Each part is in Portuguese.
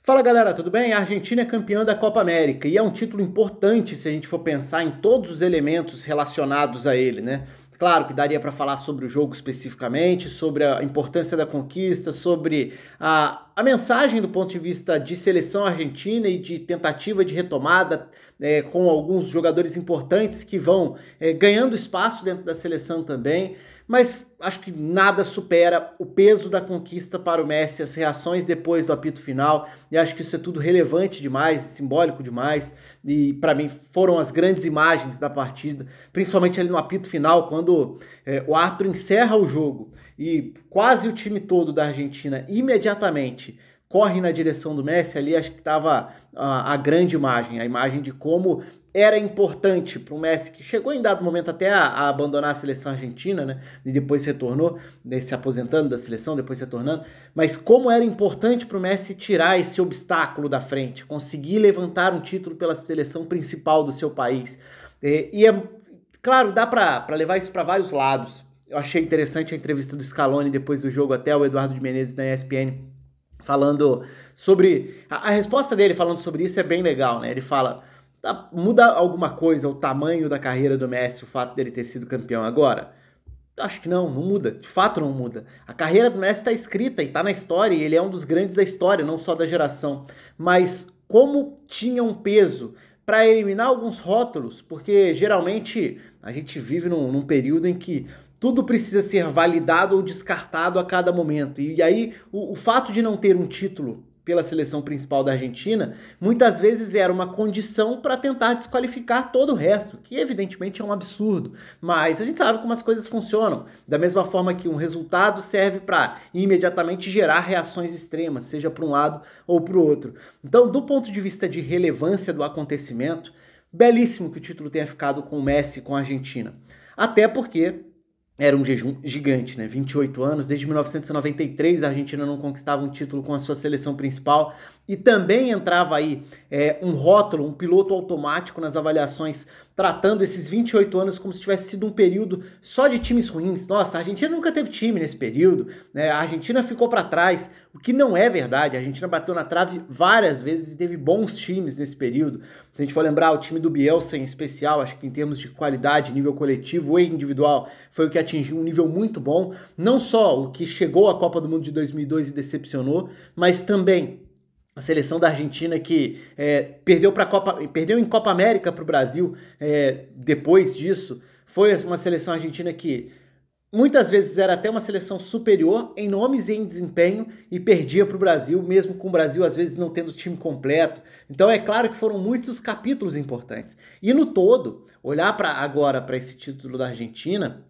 Fala galera, tudo bem? A Argentina é campeã da Copa América e é um título importante se a gente for pensar em todos os elementos relacionados a ele, né? Claro que daria para falar sobre o jogo especificamente, sobre a importância da conquista, sobre a mensagem do ponto de vista de seleção argentina e de tentativa de retomada, com alguns jogadores importantes que vão ganhando espaço dentro da seleção também. Mas acho que nada supera o peso da conquista para o Messi, as reações depois do apito final, e acho que isso é tudo relevante demais, simbólico demais, e para mim foram as grandes imagens da partida, principalmente ali no apito final, quando o árbitro encerra o jogo e quase o time todo da Argentina imediatamente corre na direção do Messi. Ali acho que estava a grande imagem, a imagem de como era importante para o Messi, que chegou em dado momento até a abandonar a seleção argentina, né? E depois retornou, né, se aposentando da seleção, depois retornando. Mas como era importante para o Messi tirar esse obstáculo da frente, conseguir levantar um título pela seleção principal do seu país. Claro, dá para levar isso para vários lados. Eu achei interessante a entrevista do Scaloni depois do jogo, até o Eduardo de Menezes da ESPN, falando sobre... A resposta dele falando sobre isso é bem legal, né? Ele fala... Muda alguma coisa o tamanho da carreira do Messi, o fato dele ter sido campeão agora? Acho que não muda, de fato não muda. A carreira do Messi está escrita e está na história, e ele é um dos grandes da história, não só da geração. Mas como tinha um peso para eliminar alguns rótulos, porque geralmente a gente vive num período em que tudo precisa ser validado ou descartado a cada momento. E aí o fato de não ter um título pela seleção principal da Argentina, muitas vezes era uma condição para tentar desqualificar todo o resto, que evidentemente é um absurdo, mas a gente sabe como as coisas funcionam, da mesma forma que um resultado serve para imediatamente gerar reações extremas, seja para um lado ou para o outro. Então, do ponto de vista de relevância do acontecimento, belíssimo que o título tenha ficado com o Messi, com a Argentina, até porque era um jejum gigante, né? 28 anos, desde 1993 a Argentina não conquistava um título com a sua seleção principal, e também entrava aí um rótulo, um piloto automático nas avaliações, tratando esses 28 anos como se tivesse sido um período só de times ruins. Nossa, a Argentina nunca teve time nesse período, né? A Argentina ficou para trás, o que não é verdade. A Argentina bateu na trave várias vezes e teve bons times nesse período. Se a gente for lembrar, o time do Bielsa em especial, acho que em termos de qualidade, nível coletivo e individual, foi o que atingiu um nível muito bom. Não só o que chegou à Copa do Mundo de 2002 e decepcionou, mas também a seleção da Argentina que perdeu em Copa América para o Brasil depois disso. Foi uma seleção argentina que muitas vezes era até uma seleção superior em nomes e em desempenho e perdia para o Brasil, mesmo com o Brasil às vezes não tendo o time completo. Então é claro que foram muitos capítulos importantes. E no todo, olhar agora para esse título da Argentina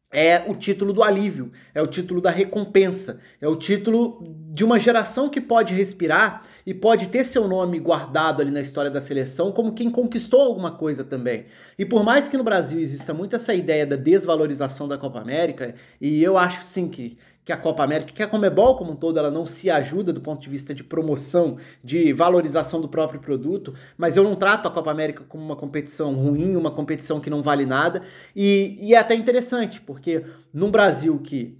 é o título do alívio, é o título da recompensa, é o título de uma geração que pode respirar e pode ter seu nome guardado ali na história da seleção como quem conquistou alguma coisa também. E por mais que no Brasil exista muito essa ideia da desvalorização da Copa América, e eu acho sim que a Copa América, que a Conmebol como um todo, ela não se ajuda do ponto de vista de promoção, de valorização do próprio produto, mas eu não trato a Copa América como uma competição ruim, uma competição que não vale nada, e é até interessante, porque num Brasil que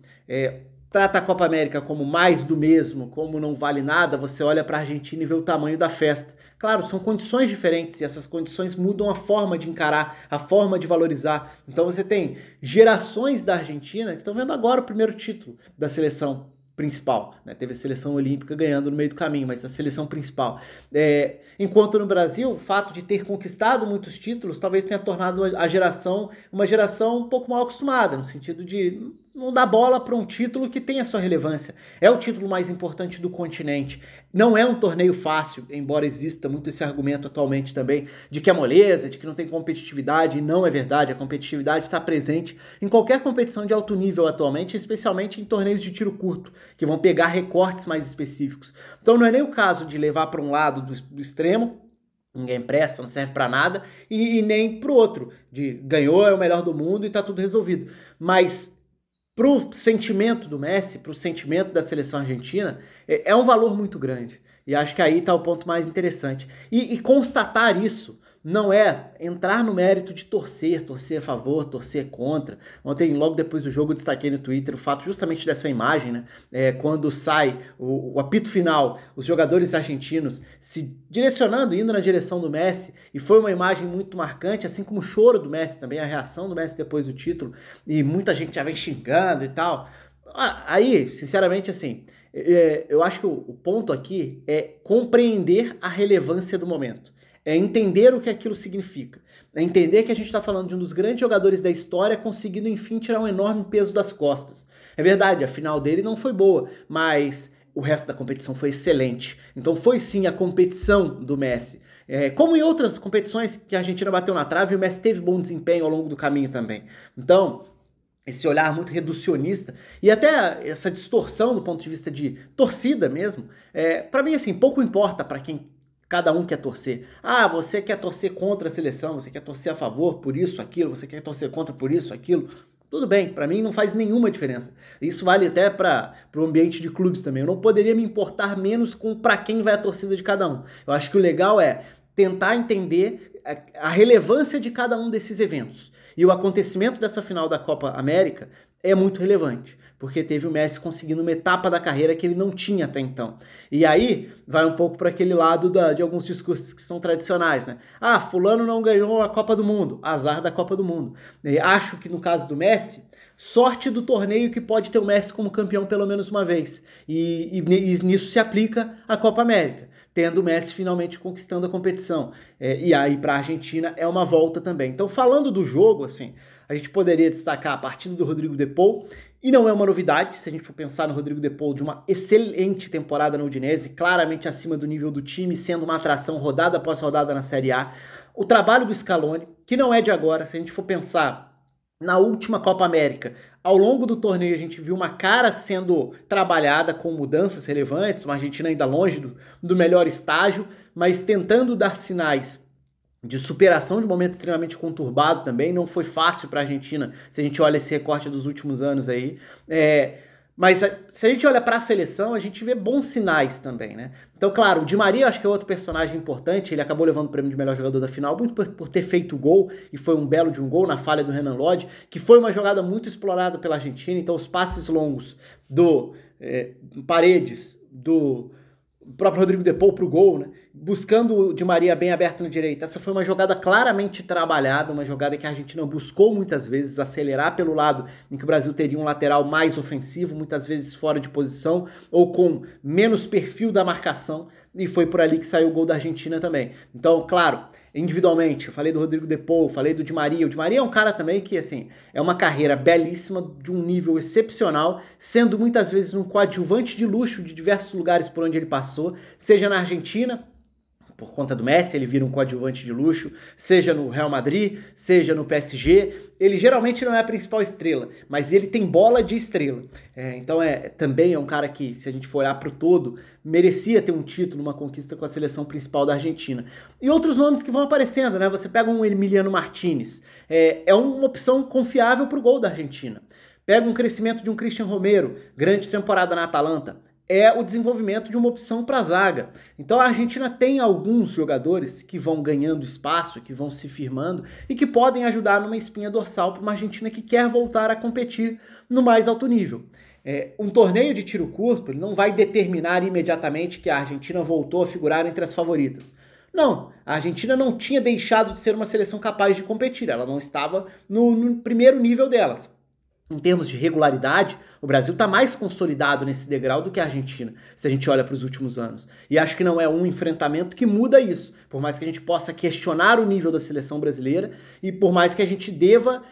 trata a Copa América como mais do mesmo, como não vale nada, você olha para a Argentina e vê o tamanho da festa. Claro, são condições diferentes e essas condições mudam a forma de encarar, a forma de valorizar. Então você tem gerações da Argentina que estão vendo agora o primeiro título da seleção principal, né? Teve a seleção olímpica ganhando no meio do caminho, mas a seleção principal. Enquanto no Brasil, o fato de ter conquistado muitos títulos talvez tenha tornado a geração uma geração um pouco mal acostumada, no sentido de não dar bola para um título que tem a sua relevância. É o título mais importante do continente. Não é um torneio fácil, embora exista muito esse argumento atualmente também de que é moleza, de que não tem competitividade, e não é verdade. A competitividade está presente em qualquer competição de alto nível atualmente, especialmente em torneios de tiro curto, que vão pegar recortes mais específicos. Então não é nem o caso de levar para um lado do extremo, ninguém presta, não serve para nada, e nem para o outro, de ganhou, é o melhor do mundo e está tudo resolvido. Mas pro sentimento do Messi, pro sentimento da seleção argentina, um valor muito grande. E acho que aí está o ponto mais interessante. E constatar isso não é entrar no mérito de torcer a favor, torcer contra. Ontem, logo depois do jogo, eu destaquei no Twitter o fato justamente dessa imagem, né? Quando sai o apito final, os jogadores argentinos se direcionando, indo na direção do Messi, e foi uma imagem muito marcante, assim como o choro do Messi também, a reação do Messi depois do título, e muita gente já vem xingando e tal. Aí, sinceramente, assim, eu acho que o ponto aqui é compreender a relevância do momento. É entender o que aquilo significa. É entender que a gente está falando de um dos grandes jogadores da história conseguindo, enfim, tirar um enorme peso das costas. É verdade, a final dele não foi boa, mas o resto da competição foi excelente. Então foi sim a competição do Messi. Como em outras competições que a Argentina bateu na trave, o Messi teve bom desempenho ao longo do caminho também. Então, esse olhar muito reducionista e até essa distorção do ponto de vista de torcida mesmo, para mim, assim, pouco importa para quem cada um quer torcer. Ah, você quer torcer contra a seleção, você quer torcer a favor por isso, aquilo, você quer torcer contra por isso, aquilo. Tudo bem, para mim não faz nenhuma diferença. Isso vale até para o ambiente de clubes também. Eu não poderia me importar menos com para quem vai a torcida de cada um. Eu acho que o legal é tentar entender a relevância de cada um desses eventos. E o acontecimento dessa final da Copa América é muito relevante, porque teve o Messi conseguindo uma etapa da carreira que ele não tinha até então. E aí vai um pouco para aquele lado de alguns discursos que são tradicionais, né? Ah, fulano não ganhou a Copa do Mundo, azar da Copa do Mundo. E acho que no caso do Messi, sorte do torneio que pode ter o Messi como campeão pelo menos uma vez. E nisso se aplica a Copa América, tendo o Messi finalmente conquistando a competição. E aí para a Argentina é uma volta também. Então, falando do jogo, assim, a gente poderia destacar a partida do Rodrigo de Paul, e não é uma novidade, se a gente for pensar no Rodrigo de Paul de uma excelente temporada no Udinese, claramente acima do nível do time, sendo uma atração rodada após rodada na Série A. O trabalho do Scaloni, que não é de agora, se a gente for pensar na última Copa América, ao longo do torneio a gente viu uma cara sendo trabalhada com mudanças relevantes, uma Argentina ainda longe do melhor estágio, mas tentando dar sinais de superação de um momento extremamente conturbado também. Não foi fácil para a Argentina, se a gente olha esse recorte dos últimos anos aí. Mas se a gente olha para a seleção, a gente vê bons sinais também, né? Então, claro, o Di Maria eu acho que é outro personagem importante, ele acabou levando o prêmio de melhor jogador da final, muito por ter feito o gol, e foi um belo de um gol na falha do Renan Lodge, que foi uma jogada muito explorada pela Argentina. Então os passes longos do Paredes, do próprio Rodrigo de Paul pro gol, né? Buscando o Di Maria bem aberto na direita. Essa foi uma jogada claramente trabalhada, uma jogada que a Argentina buscou muitas vezes acelerar pelo lado em que o Brasil teria um lateral mais ofensivo, muitas vezes fora de posição ou com menos perfil da marcação, e foi por ali que saiu o gol da Argentina também. Então, claro, individualmente, eu falei do Rodrigo de Paul, falei do Di Maria. O Di Maria é um cara também que, assim, é uma carreira belíssima, de um nível excepcional, sendo muitas vezes um coadjuvante de luxo de diversos lugares por onde ele passou, seja na Argentina, por conta do Messi, ele vira um coadjuvante de luxo, seja no Real Madrid, seja no PSG, ele geralmente não é a principal estrela, mas ele tem bola de estrela. Então também é um cara que, se a gente for olhar para o todo, merecia ter um título, uma conquista com a seleção principal da Argentina. E outros nomes que vão aparecendo, né? Você pega um Emiliano Martinez, é uma opção confiável para o gol da Argentina. Pega um crescimento de um Christian Romero, grande temporada na Atalanta, é o desenvolvimento de uma opção para a zaga. Então a Argentina tem alguns jogadores que vão ganhando espaço, que vão se firmando e que podem ajudar numa espinha dorsal para uma Argentina que quer voltar a competir no mais alto nível. Um torneio de tiro curto ele não vai determinar imediatamente que a Argentina voltou a figurar entre as favoritas. Não, a Argentina não tinha deixado de ser uma seleção capaz de competir, ela não estava no primeiro nível delas. Em termos de regularidade, o Brasil está mais consolidado nesse degrau do que a Argentina, se a gente olha para os últimos anos. E acho que não é um enfrentamento que muda isso, por mais que a gente possa questionar o nível da seleção brasileira e por mais que a gente deva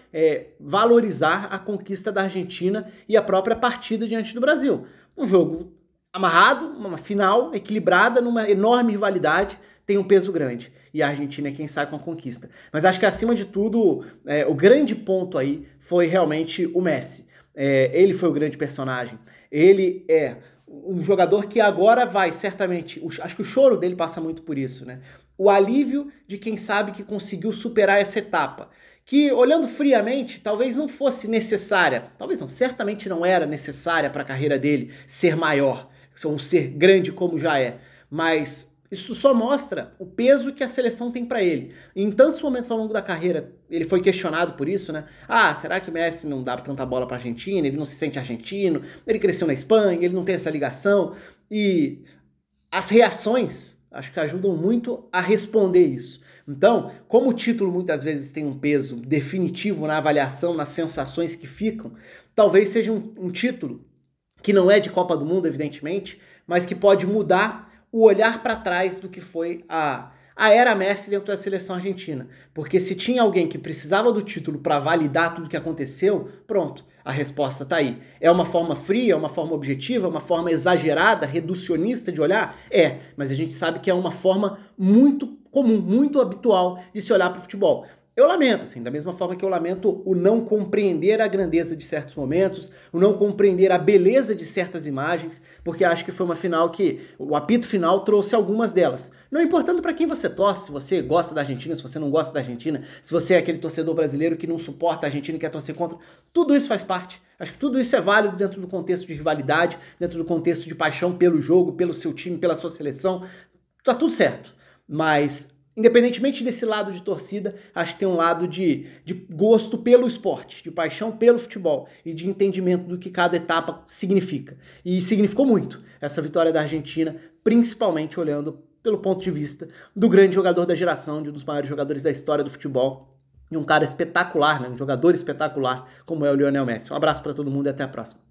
valorizar a conquista da Argentina e a própria partida diante do Brasil. Um jogo amarrado, uma final equilibrada, numa enorme rivalidade, tem um peso grande. E a Argentina é quem sai com a conquista. Mas acho que, acima de tudo, o grande ponto aí foi realmente o Messi. Ele foi o grande personagem. Ele é um jogador que agora vai, certamente... Acho que o choro dele passa muito por isso, né? O alívio de quem sabe que conseguiu superar essa etapa. Que, olhando friamente, talvez não fosse necessária. Talvez não, certamente não era necessária para a carreira dele ser maior. Ou ser grande como já é. Mas... Isso só mostra o peso que a seleção tem para ele. Em tantos momentos ao longo da carreira, ele foi questionado por isso, né? Ah, será que o Messi não dá tanta bola para a Argentina? Ele não se sente argentino? Ele cresceu na Espanha, ele não tem essa ligação? E as reações, acho que ajudam muito a responder isso. Então, como o título muitas vezes tem um peso definitivo na avaliação, nas sensações que ficam, talvez seja um título que não é de Copa do Mundo, evidentemente, mas que pode mudar o olhar para trás do que foi a era Messi dentro da seleção argentina. Porque se tinha alguém que precisava do título para validar tudo que aconteceu, pronto, a resposta está aí. É uma forma fria, é uma forma objetiva, é uma forma exagerada, reducionista de olhar? É, mas a gente sabe que é uma forma muito comum, muito habitual de se olhar para o futebol. Eu lamento, assim, da mesma forma que eu lamento o não compreender a grandeza de certos momentos, o não compreender a beleza de certas imagens, porque acho que foi uma final que o apito final trouxe algumas delas. Não importando para quem você torce, se você gosta da Argentina, se você não gosta da Argentina, se você é aquele torcedor brasileiro que não suporta a Argentina e quer torcer contra, tudo isso faz parte. Acho que tudo isso é válido dentro do contexto de rivalidade, dentro do contexto de paixão pelo jogo, pelo seu time, pela sua seleção. Tá tudo certo, mas independentemente desse lado de torcida, acho que tem um lado de gosto pelo esporte, de paixão pelo futebol e de entendimento do que cada etapa significa. E significou muito essa vitória da Argentina, principalmente olhando pelo ponto de vista do grande jogador da geração, de um dos maiores jogadores da história do futebol, e um cara espetacular, né? Um jogador espetacular como é o Lionel Messi. Um abraço para todo mundo e até a próxima.